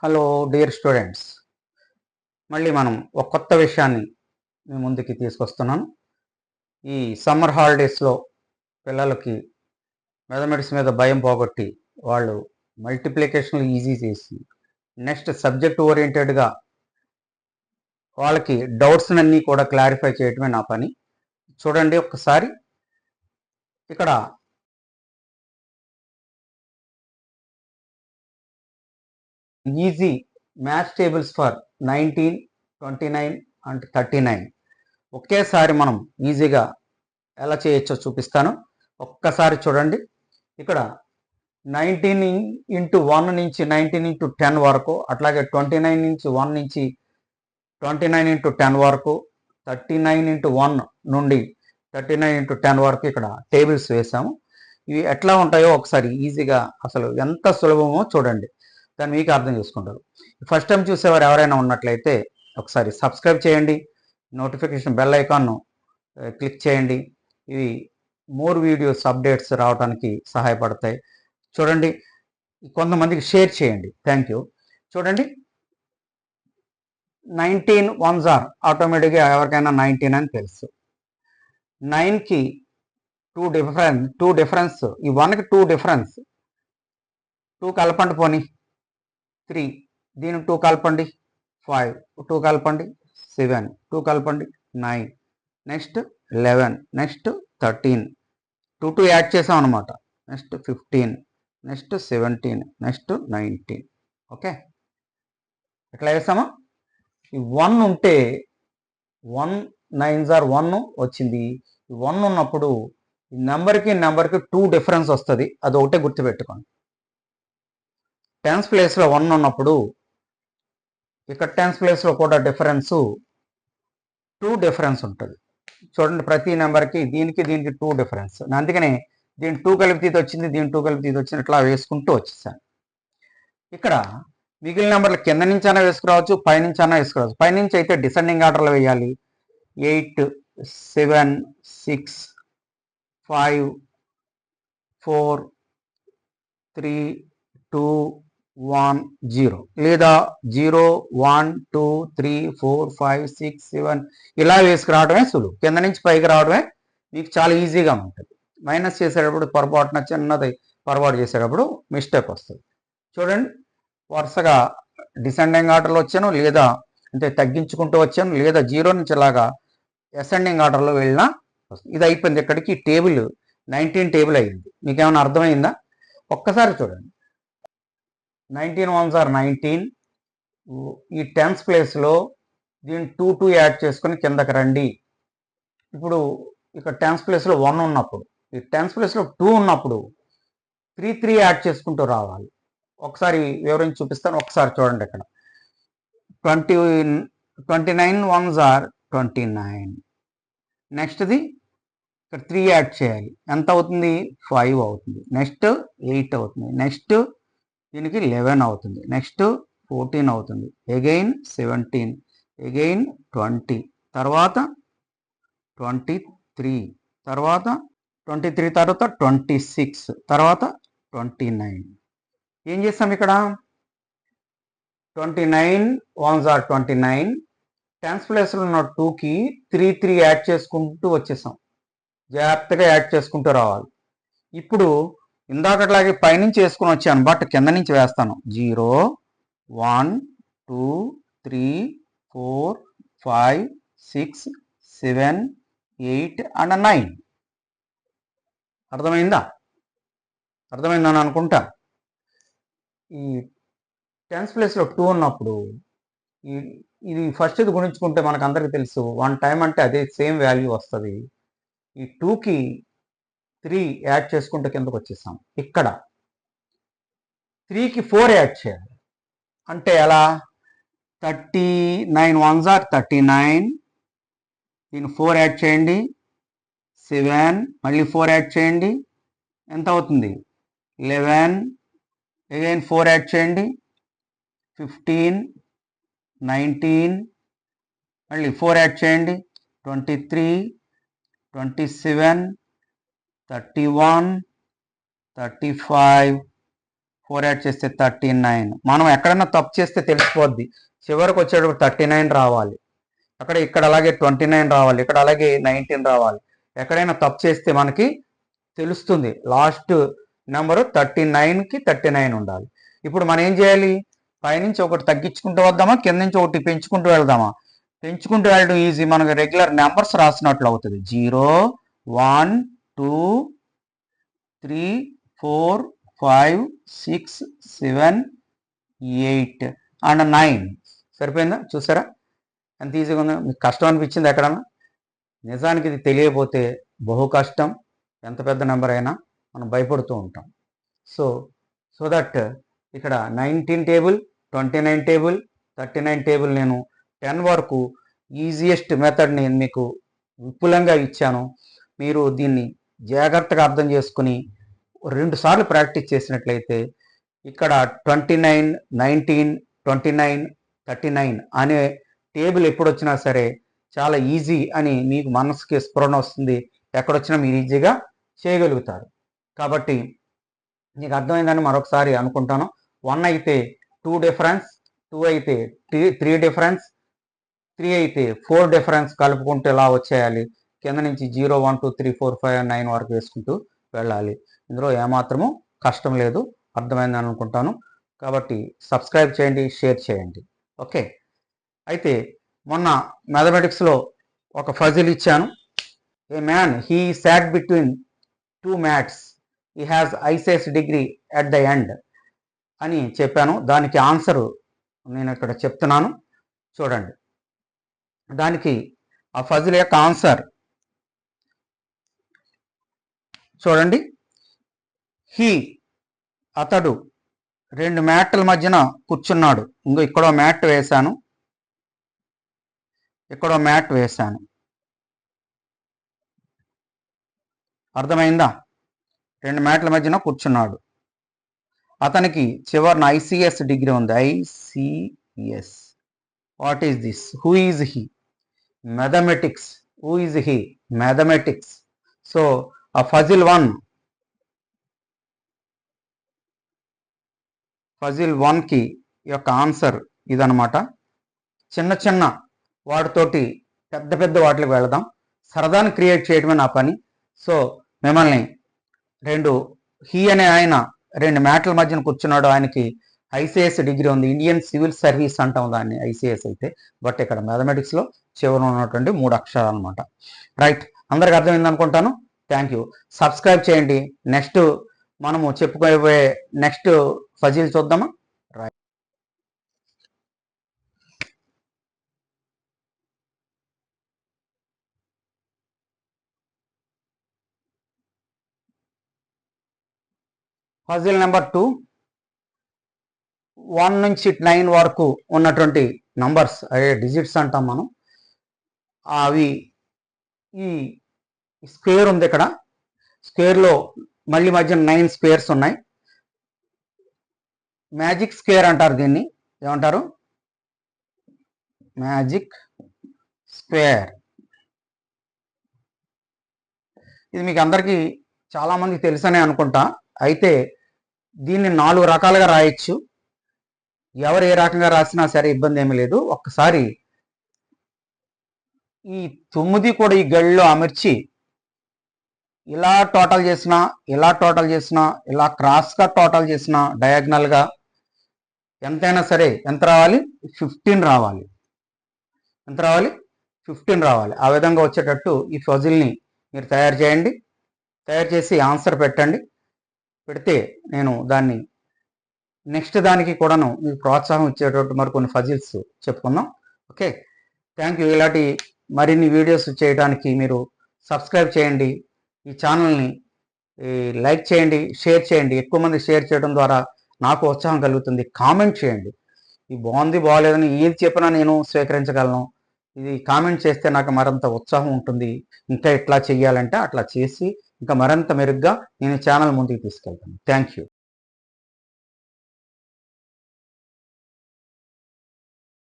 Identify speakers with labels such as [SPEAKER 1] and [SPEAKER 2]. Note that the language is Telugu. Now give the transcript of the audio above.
[SPEAKER 1] హలో డియర్ స్టూడెంట్స్, మళ్ళీ మనం ఒక కొత్త విషయాన్ని మీ ముందుకి తీసుకొస్తున్నాను. ఈ సమ్మర్ హాలిడేస్లో పిల్లలకి మ్యాథమెటిక్స్ మీద భయం పోగొట్టి వాళ్ళు మల్టిప్లికేషన్ ఈజీ చేసి నెక్స్ట్ సబ్జెక్ట్ ఓరియంటెడ్గా వాళ్ళకి డౌట్స్ అన్నీ కూడా క్లారిఫై చేయటమే నా పని. చూడండి ఒక్కసారి ఇక్కడ easy maths tables for 19, 29 and 39 ఒకేసారి మనం ఈజీగా ఎలా చేయొచ్చో చూపిస్తాను. ఒక్కసారి చూడండి. ఇక్కడ 19 × 1 నుంచి 19 × 10 వరకు, అట్లాగే 29 నుంచి 1 నుంచి 29 × 10 వరకు, 39 × 1 నుండి 39 × 10 వరకు ఇక్కడ టేబుల్స్ వేసాము. ఇవి ఎట్లా ఉంటాయో ఒకసారి ఈజీగా అసలు ఎంత సులభమో చూడండి, దాన్ని మీకు అర్థం చేసుకుంటారు. ఫస్ట్ టైం చూసేవారు ఎవరైనా ఉన్నట్లయితే ఒకసారి సబ్స్క్రైబ్ చేయండి, నోటిఫికేషన్ బెల్ ఐకాన్ను క్లిక్ చేయండి. ఇవి మోర్ వీడియోస్ అప్డేట్స్ రావడానికి సహాయపడతాయి. చూడండి, కొంతమందికి షేర్ చేయండి. Thank you. చూడండి, 19 1s ఆర్ ఆటోమేటిక్గా ఎవరికైనా 19 అని తెలుసు. 9కి 2 డిఫరెన్స్, ఈ 1కి 2 డిఫరెన్స్. 2 కలపండి, పోనీ 3, దీని 2 కలపండి 5, 2 కలపండి 7, 2 కలపండి 9, నెక్స్ట్ 11, నెక్స్ట్ 13, 2 యాడ్ చేసాం అనమాట. Next 15, next 17, next 19. ఓకే, ఎట్లా వేసామా? ఈ 1 ఉంటే 1 9s ఆర్ 1 వచ్చింది. 1 ఉన్నప్పుడు నెంబర్కి 2 డిఫరెన్స్ వస్తుంది. అది ఒకటే గుర్తుపెట్టుకోండి. టెన్స్ ప్లేస్లో 1 ఉన్నప్పుడు ఇక్కడ టెన్స్ ప్లేస్లో కూడా డిఫరెన్స్ 2 డిఫరెన్స్ ఉంటుంది. చూడండి, ప్రతి నెంబర్కి దీనికి 2 డిఫరెన్స్. అందుకనే దీని 2 కలిపి తీసి వచ్చింది, దీని 2 కలిపి తీసి వచ్చింది, ఇట్లా వేసుకుంటూ వచ్చేసాను. ఇక్కడ మిగిలిన నెంబర్లు కింద నుంచి అయినా వేసుకురావచ్చు, పైనుంచి అయినా వేసుకురావచ్చు. పైనుంచి అయితే డిసెండింగ్ ఆర్డర్లో వేయాలి. 8 7 6 5 4 3 2 1 0, లేదా 0 1 2 3 4 5 6 7 ఇలా వేసుకురావడమే సులువు. కింద నుంచి పైకి రావడమే మీకు చాలా ఈజీగా ఉంటుంది. మైనస్ చేసేటప్పుడు పొరపాటున చిన్నది పొరపాటు చేసేటప్పుడు మిస్టేక్ వస్తుంది. చూడండి, వరుసగా డిసెండింగ్ ఆర్డర్లో వచ్చాను, లేదా అంటే తగ్గించుకుంటూ వచ్చాను, లేదా 0 నుంచి ఇలాగా అసెండింగ్ ఆర్డర్లో వెళ్ళినా వస్తుంది. ఇది అయిపోయింది. ఇక్కడికి టేబుల్ 19 టేబుల్ అయింది. మీకు ఏమైనా అర్థమైందా? ఒక్కసారి చూడండి. 19 1s ఆర్ 19. ఈ టెన్స్ ప్లేస్లో దీని 2 యాడ్ చేసుకొని కిందకి రండి. ఇప్పుడు ఇక్కడ టెన్స్ ప్లేస్లో 1 ఉన్నప్పుడు, ఈ టెన్స్ ప్లేస్లో 2 ఉన్నప్పుడు 3 యాడ్ చేసుకుంటూ రావాలి. ఒకసారి వివరించి చూపిస్తాను. ఒకసారి చూడండి. ఇక్కడ 29 1s ఆర్ 29. నెక్స్ట్ది ఇక్కడ 3 యాడ్ చేయాలి. ఎంత అవుతుంది? 5 అవుతుంది. నెక్స్ట్ 8 అవుతుంది. నెక్స్ట్ దీనికి 11 అవుతుంది. నెక్స్ట్ 14 అవుతుంది. అగైన్ 17, అగైన్ 20, తర్వాత 23, తర్వాత 23, తర్వాత 26, తర్వాత 29. ఏం చేస్తాం ఇక్కడ? 29 1s ఆర్ 29. టెన్స్ ప్లేస్లో ఉన్న 2కి 3 యాడ్ చేసుకుంటూ వచ్చేసాం. జాగ్రత్తగా యాడ్ చేసుకుంటూ రావాలి. ఇప్పుడు ఇందాకట్లాగే పైనుంచి వేసుకుని వచ్చాను, బట్ కింద నుంచి వేస్తాను. 0 1 2 3 4 5 6 7 8 అండ్ 9. అర్థమైందా? అర్థమైందని అనుకుంటా. ఈ టెన్స్ ప్లేస్లో 2 ఉన్నప్పుడు ఇది ఫస్ట్ ఇది గుణించుకుంటే మనకు అందరికీ తెలుసు 1 టైం అంటే అదే సేమ్ వాల్యూ వస్తుంది. ఈ 2కి 3 యాడ్ చేసుకుంటే కిందకు వచ్చేసాం. ఇక్కడ 3కి 4 యాడ్ చేయాలి. అంటే ఎలా? 39 1s ఆర్ 39. దీన్ని 4 యాడ్ చేయండి. 7, మళ్ళీ 4 యాడ్ చేయండి. ఎంత అవుతుంది? 11, అగైన్ 4 యాడ్ చేయండి. 15, 19, మళ్ళీ 4 యాడ్ చేయండి. 23, 27, 31, 35, 4 యాడ్ చేస్తే 39. మనం ఎక్కడైనా తప్పు చేస్తే తెలిసిపోద్ది. చివరికి వచ్చేటప్పుడు 39 రావాలి, ఇక్కడ అలాగే 29 రావాలి, ఇక్కడ అలాగే 19 రావాలి. ఎక్కడైనా తప్పు చేస్తే మనకి తెలుస్తుంది. లాస్ట్ నెంబరు 39కి 39 ఉండాలి. ఇప్పుడు మనం ఏం చేయాలి? పైనుంచి ఒకటి తగ్గించుకుంటూ వద్దామా, కింద నుంచి ఒకటి పెంచుకుంటూ వెళ్దామా? పెంచుకుంటూ వెళ్ళడం ఈజీ, మనకు రెగ్యులర్ నెంబర్స్ రాసినట్లు అవుతుంది. 0 1 2 3 4 5 6 7 8 అండ్ 9. సరిపోయిందా? చూసారా ఎంత ఈజీగా ఉందో? మీకు కష్టం అనిపించింది ఎక్కడన్నా? నిజానికి ఇది తెలియకపోతే బహు కష్టం. ఎంత పెద్ద నెంబర్ అయినా మనం భయపడుతూ ఉంటాం. సో దట్ ఇక్కడ 19 టేబుల్, 29 టేబుల్, 39 టేబుల్ నేను 10 వరకు ఈజియెస్ట్ మెథడ్ నేను మీకు విపులంగా ఇచ్చాను. మీరు దీన్ని జాగ్రత్తగా అర్థం చేసుకుని 2 సార్లు ప్రాక్టీస్ చేసినట్లయితే ఇక్కడ 29, 19, 29, 39 అనే టేబుల్ ఎప్పుడు వచ్చినా సరే చాలా ఈజీ అని మీకు మనసుకి స్ఫురణ వస్తుంది. ఎక్కడొచ్చినా మీరు ఈజీగా చేయగలుగుతారు. కాబట్టి మీకు అర్థమైందని మరొకసారి అనుకుంటాను. 1 అయితే 2 డిఫరెన్స్, 2 అయితే 3 డిఫరెన్స్, 3 అయితే 4 డిఫరెన్స్ కలుపుకుంటూ ఇలా వచ్చేయాలి. కింద నుంచి 0 1 2 3 4 5 9 వరకు వేసుకుంటూ వెళ్ళాలి. ఇందులో ఏమాత్రము కష్టం లేదు. అర్థమైందని అనుకుంటాను. కాబట్టి సబ్స్క్రైబ్ చేయండి, షేర్ చేయండి. ఓకే. అయితే మొన్న మ్యాథమెటిక్స్లో ఒక ఫజిల్ ఇచ్చాను. A man he sat between 2 mats, he has ICS degree at the end అని చెప్పాను. దానికి ఆన్సరు నేను ఇక్కడ చెప్తున్నాను, చూడండి. దానికి ఆ ఫజిల్ యొక్క ఆన్సర్ చూడండి. అతడు 2 మ్యాట్ల మధ్యన కూర్చున్నాడు. ఇక్కడో మ్యాట్ వేశాను, ఇక్కడో మ్యాట్ వేశాను. అర్థమైందా? 2 మ్యాట్ల మధ్యన కూర్చున్నాడు. అతనికి చివరిన ఐసిఎస్ డిగ్రీ ఉంది. ICS. What is this? Who is he? Mathematics. Who is he? Mathematics. So ఆ ఫజిల్ 1కి యొక్క ఆన్సర్ ఇదనమాట. చిన్న చిన్న వాటితోటి పెద్ద పెద్ద వాటికి వెళదాం. సరదాని క్రియేట్ చేయడమే నా పని. సో మిమ్మల్ని హీ అనే ఆయన 2 మ్యాట్ల మధ్యన కూర్చున్నాడు. ఆయనకి ఐసిఎస్ డిగ్రీ ఉంది. ఇండియన్ సివిల్ సర్వీస్ అంటాం దాన్ని, ఐసిఎస్ అయితే. బట్ ఇక్కడ మ్యాథమెటిక్స్లో చివరి ఉన్నటువంటి 3 అక్షరాలు అనమాట. రైట్, అందరికి అర్థమైంది అనుకుంటాను. Thank you. సబ్స్క్రైబ్ చేయండి. నెక్స్ట్ మనము చెప్పుకోబోయే నెక్స్ట్ ఫజిల్ చూద్దామా? రైట్. ఫజిల్ నెంబర్ 2, 1 నుంచి 9 వరకు ఉన్నటువంటి నంబర్స్, అదే డిజిట్స్ అంటాం మనం. అవి ఈ స్క్వేర్ ఉంది. ఇక్కడ స్క్వేర్లో మళ్ళీ మధ్య 9 స్క్వేర్స్ ఉన్నాయి. మ్యాజిక్ స్క్వేర్ అంటారు దీన్ని. ఏమంటారు? Magic square. ఇది మీకు అందరికీ చాలామందికి తెలుసనే అనుకుంటా. అయితే దీన్ని 4 రకాలుగా రాయొచ్చు. ఎవరు ఏ రకంగా రాసినా సరే ఇబ్బంది ఏమీ లేదు. ఒక్కసారి ఈ 9 కూడా ఈ గడిలో అమర్చి ఇలా టోటల్ చేసినా, ఇలా టోటల్ చేసినా, ఇలా క్రాస్గా టోటల్ చేసినా, డయాగ్నల్గా ఎంతైనా సరే ఎంత రావాలి? 15 రావాలి. ఎంత రావాలి? 15 రావాలి. ఆ విధంగా వచ్చేటట్టు ఈ ఫజిల్ని మీరు తయారు చేయండి. తయారు చేసి ఆన్సర్ పెట్టండి. పెడితే నేను దాన్ని నెక్స్ట్ దానికి కూడాను మీకు ప్రోత్సాహం ఇచ్చేటట్టు మరికొన్ని ఫజిల్స్ చెప్పుకుందాం. Okay, thank you. ఇలాంటి మరిన్ని వీడియోస్ చేయడానికి మీరు సబ్స్క్రైబ్ చేయండి. ఈ ఛానల్ని లైక్ చేయండి, షేర్ చేయండి. ఎక్కువ మంది షేర్ చేయడం ద్వారా నాకు ఉత్సాహం కలుగుతుంది. కామెంట్ చేయండి. ఇది బాగుంది, బాగోలేదని ఏది చెప్పినా నేను స్వీకరించగలను. ఇది కామెంట్ చేస్తే నాకు మరింత ఉత్సాహం ఉంటుంది. ఇంకా ఇట్లా చెయ్యాలంటే అట్లా చేసి ఇంకా మరింత మెరుగ్గా నేను ఛానల్ ముందుకు తీసుకెళ్తాను. Thank you.